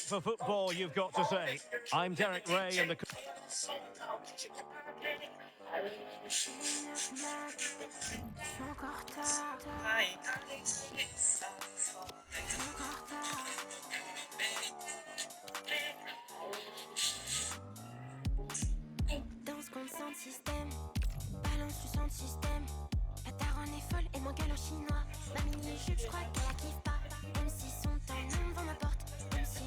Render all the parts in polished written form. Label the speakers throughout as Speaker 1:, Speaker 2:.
Speaker 1: night for football, you've got to say. I'm Derek Ray and the...
Speaker 2: Danse comme sound système, balance du sound système. La daronne est folle et mon gars chinois. Ma mini-jupe, je crois qu'elle la kiffe pas. Même si son temps devant ma porte. Même si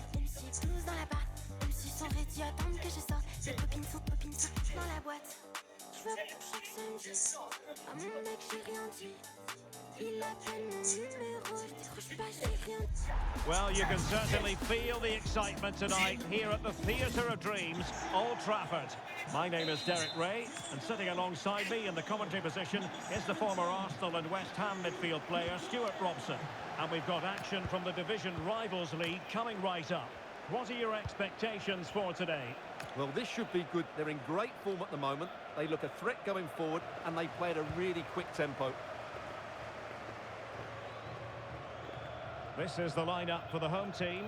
Speaker 2: blues dans la barre. Même si son réduit attendre que je sorte. Les copines sont toutes dans la boîte. Je veux chaque samedi. À mon mec, j'ai rien dit. Il appelle mon numéro, je décroche pas, j'ai rien dit.
Speaker 1: Well, you can certainly feel the excitement tonight here at the Theatre of Dreams, Old Trafford. My name is Derek Ray, and sitting alongside me in the commentary position is the former Arsenal and West Ham midfield player, Stuart Robson. And we've got action from the Division Rivals League coming right up. What are your expectations for today?
Speaker 3: Well, this should be good. They're in great form at the moment. They look a threat going forward, and they play at a really quick tempo.
Speaker 1: This is the lineup for the home team.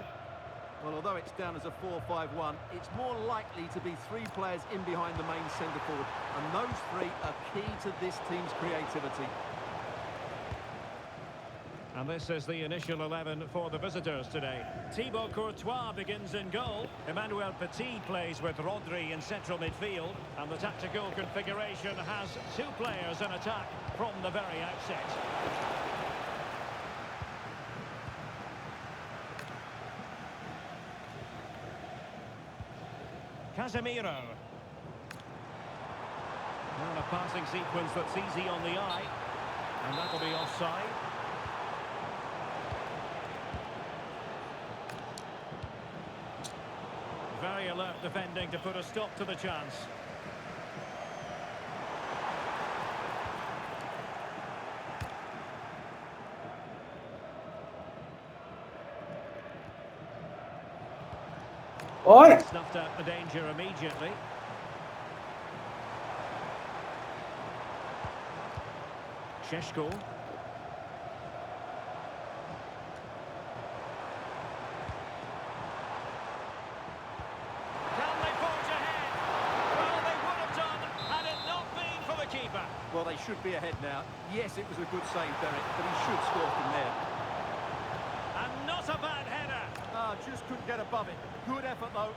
Speaker 3: Well, although it's down as a 4-5-1, it's more likely to be three players in behind the main centre-forward. And those three are key to this team's creativity.
Speaker 1: And this is the initial 11 for the visitors today. Thibaut Courtois begins in goal. Emmanuel Petit plays with Rodri in central midfield. And the tactical configuration has two players in attack from the very outset. Casemiro. And a passing sequence that's easy on the eye. And that'll be offside. Very alert defending to put a stop to the chance.
Speaker 4: Oi!
Speaker 1: Snuffed out the danger immediately. Šeško. Can they forge ahead? Well, they would have done had it not been for the keeper.
Speaker 3: Well, they should be ahead now. Yes, it was a good save, Derek, but he should score from there.
Speaker 1: And not a bad header.
Speaker 3: Just couldn't get above it. Good effort, though.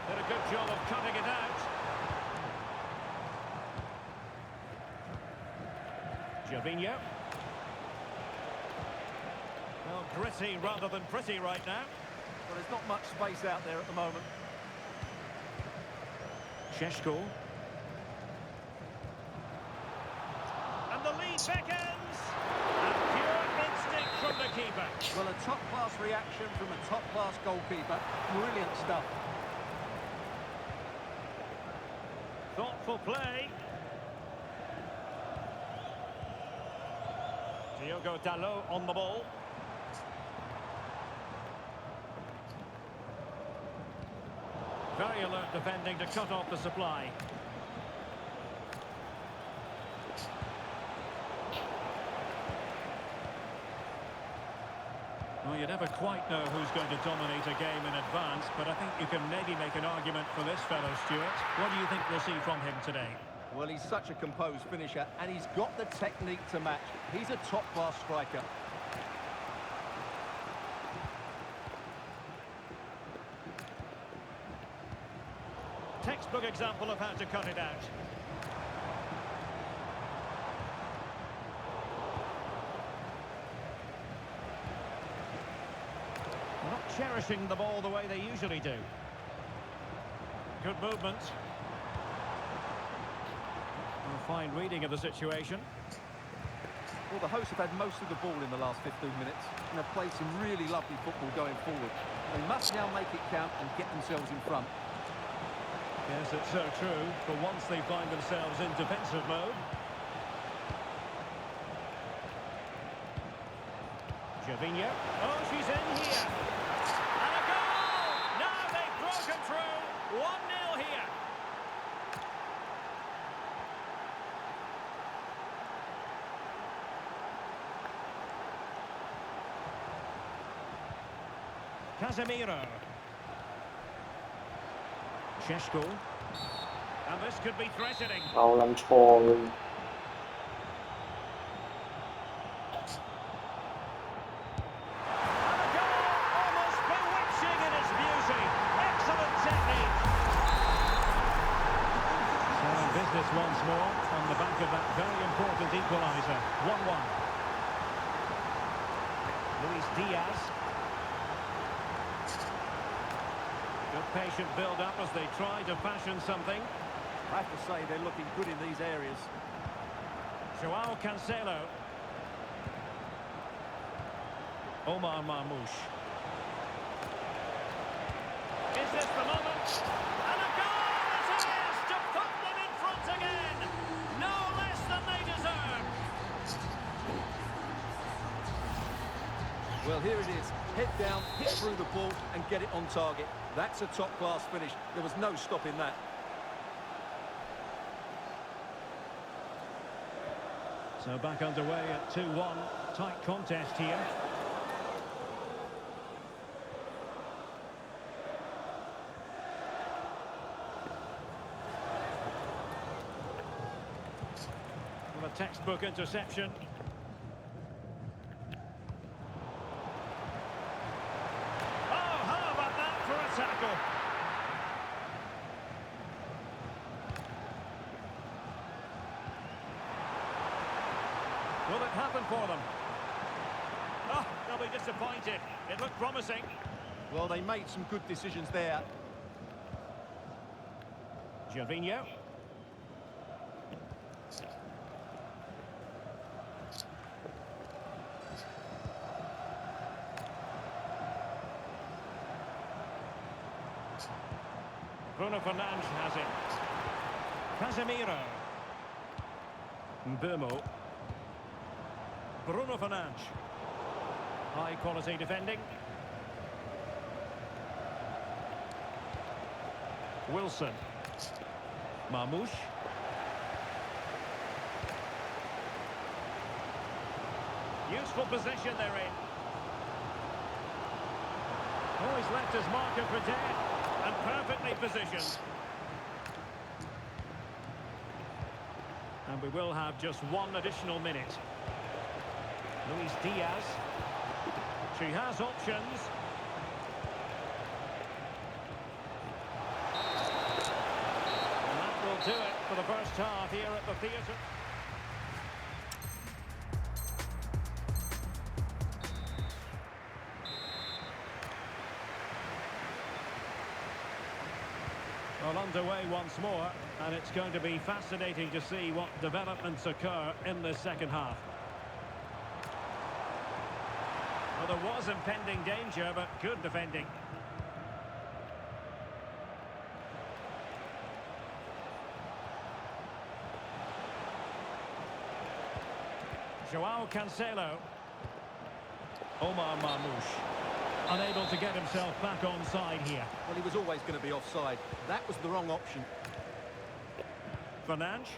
Speaker 1: Did a good job of cutting it out. Gervinho. Well, gritty rather than pretty right now.
Speaker 3: Well, there's not much space out there at the moment.
Speaker 1: Šeško. And the lead beckons. And pure instinct from the keeper.
Speaker 3: Well, a top-class reaction from a top-class goalkeeper. Brilliant stuff.
Speaker 1: Thoughtful play. Diogo Dalot on the ball. Very alert defending to cut off the supply. Well, you never quite know who's going to dominate a game in advance, but I think you can maybe make an argument for this fellow, Stuart. What do you think we'll see from him today?
Speaker 3: Well, he's such a composed finisher, and he's got the technique to match. He's a top-class striker.
Speaker 1: Textbook example of how to cut it out. Not cherishing the ball the way they usually do. Good movement. A fine reading of the situation.
Speaker 3: Well, the hosts have had most of the ball in the last 15 minutes and have played some really lovely football going forward. They must now make it count and get themselves in front.
Speaker 1: Yes, it's so true. For once they find themselves in defensive mode. Gervinho. Oh, she's in here. And a goal! Now they've broken through. 1-0 here. Casemiro. Šeško. And this could be threatening.
Speaker 4: เอาลังโชว์เลย
Speaker 1: And a goal, almost bewitching in its beauty. Excellent technique. So in business once more on the back of that very important equaliser. 1-1. Luis Diaz. Good patient build-up as they try to fashion something.
Speaker 3: I have to say they're looking good in these areas.
Speaker 1: Joao Cancelo. Omar Marmoush. Is this the moment? And a goal it is to put them in front again. No less than they deserve.
Speaker 3: Well, here it is. Head down, hit through the ball and get it on target. That's a top-class finish. There was no stopping that.
Speaker 1: So back underway at 2-1. Tight contest here. Well, a textbook interception. Oh, how about that for a tackle? Will it happen for them? Oh, they'll be disappointed. It looked promising.
Speaker 3: Well, they made some good decisions there.
Speaker 1: Gervinho. Bruno Fernandes has it. Casemiro. Mbeumo. Bruno Fernandes. High quality defending. Wilson. Marmoush. Useful position they're in. Oh, he's left his marker for dead. And perfectly positioned. And we will have just one additional minute. Luis Diaz. She has options. And that will do it for the first half here at the theatre. Well, underway once more, and it's going to be fascinating to see what developments occur in the second half. Well, there was impending danger, but good defending. Joao Cancelo. Omar Marmoush. Unable to get himself back on side here.
Speaker 3: Well, he was always going to be offside. That was the wrong option.
Speaker 1: Fernandes.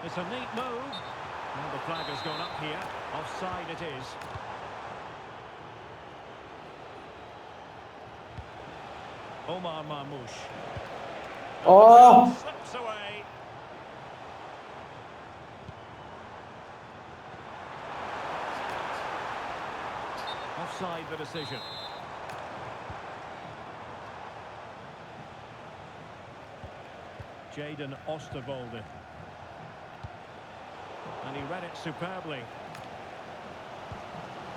Speaker 1: It's a neat move. Well, the flag has gone up here. Offside it is. Omar Marmoush.
Speaker 4: โอ้
Speaker 1: Slips away. Offside the decision. Jadon Oosterwolde. And he read it superbly.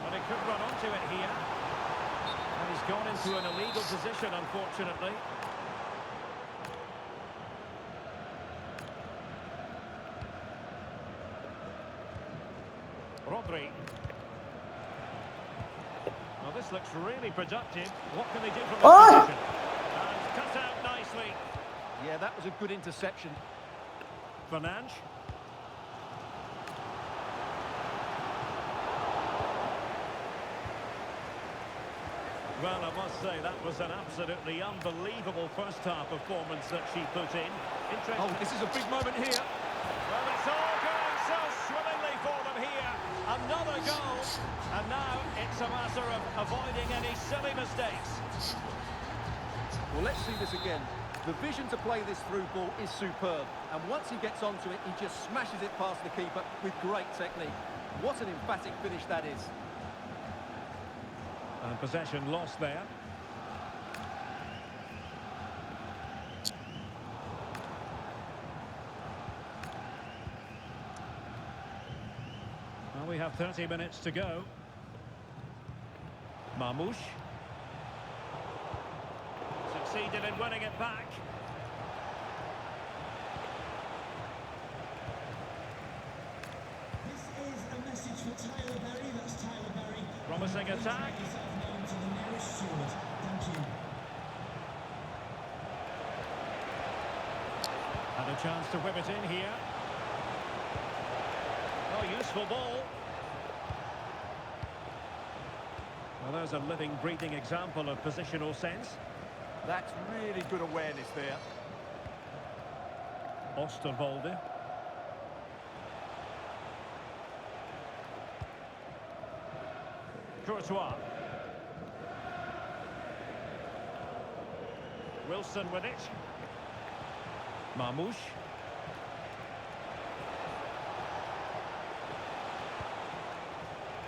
Speaker 1: But he could run onto it here. And he's gone into an illegal position, unfortunately. Rodri. Well, this looks really productive. What can they do from this position? And cut out nicely.
Speaker 3: Yeah, that was a good interception.
Speaker 1: Fernandes. Well, I must say that was an absolutely unbelievable first-half performance that she put in. Interesting.
Speaker 3: Oh, this is a big moment here.
Speaker 1: Well, it's all going so swimmingly for them here. Another goal. And now a matter of avoiding any silly mistakes.
Speaker 3: Well, let's see this again. The vision to play this through ball is superb, and once he gets onto it, he just smashes it past the keeper with great technique. What an emphatic finish that is.
Speaker 1: And possession lost there. Well, we have 30 minutes to go. Marmoush. Succeeded in winning it back.
Speaker 5: This is a message for Tyler Berry. That's Tyler Berry.
Speaker 1: Promising attack.
Speaker 5: Yourself known to the nearest steward. Thank you.
Speaker 1: And a chance to whip it in here. Oh, useful ball. Well, there's a living, breathing example of positional sense.
Speaker 3: That's really good awareness there.
Speaker 1: Osterwolde. Courtois. Wilson with it. Marmoush.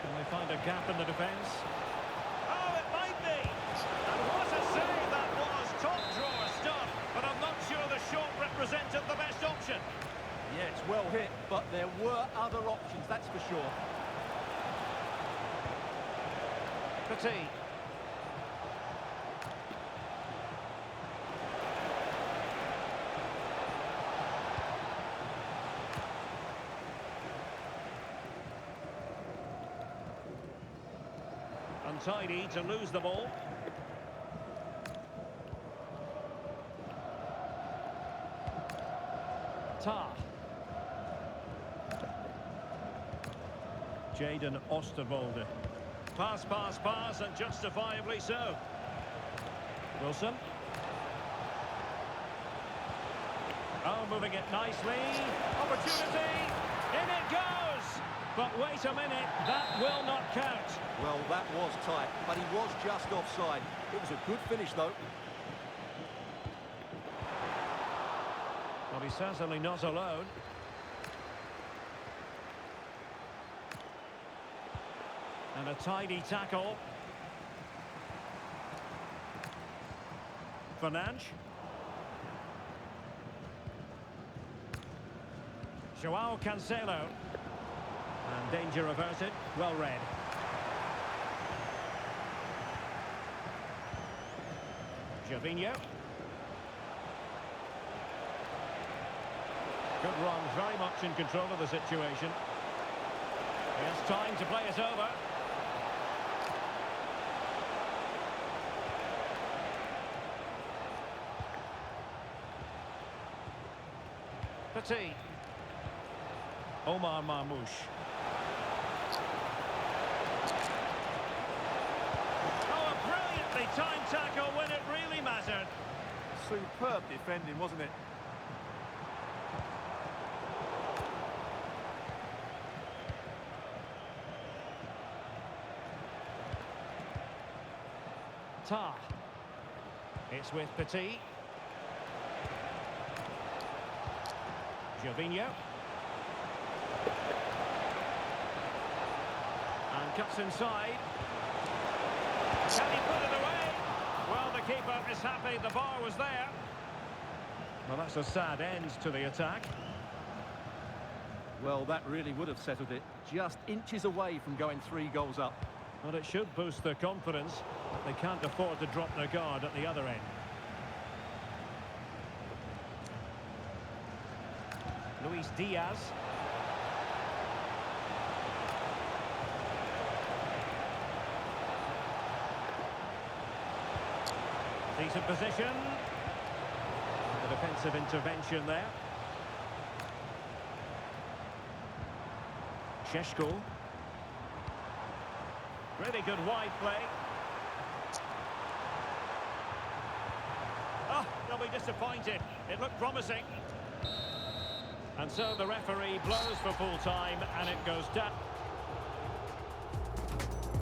Speaker 1: Can they find a gap in the defence? Oh, it might be! And what a save that was! Top drawer stuff, but I'm not sure the shot represented the best option.
Speaker 3: Yeah, it's well hit, but there were other options, that's for sure.
Speaker 1: Petit. Untidy to lose the ball. Tah. Jadon Osterwolde. Pass, pass, pass, and justifiably so. Wilson. Oh, moving it nicely. Opportunity. In it goes. But wait a minute, that will not count.
Speaker 3: Well, that was tight, but he was just offside. It was a good finish, though.
Speaker 1: Well, he's certainly not alone. And a tidy tackle. Fernandes. Joao Cancelo. And danger averted. Well read. Gervinho. Good run, very much in control of the situation. He has time to play it over. Petit. Omar Marmoush. Oh, a brilliantly timed tackle when it really mattered.
Speaker 3: Superb defending, wasn't it?
Speaker 1: Tah. It's with Petit. Gervinho. And cuts inside. Can he put it away? Well, the keeper is happy the bar was there. Well, that's a sad end to the attack.
Speaker 3: Well, that really would have settled it. Just inches away from going 3 goals up.
Speaker 1: Well, it should boost their confidence. They can't afford to drop their guard at the other end. Luis Diaz. Decent position. The defensive intervention there. Šeško. Really good wide play. Oh, they'll be disappointed. It looked promising. And so the referee blows for full time and it goes down.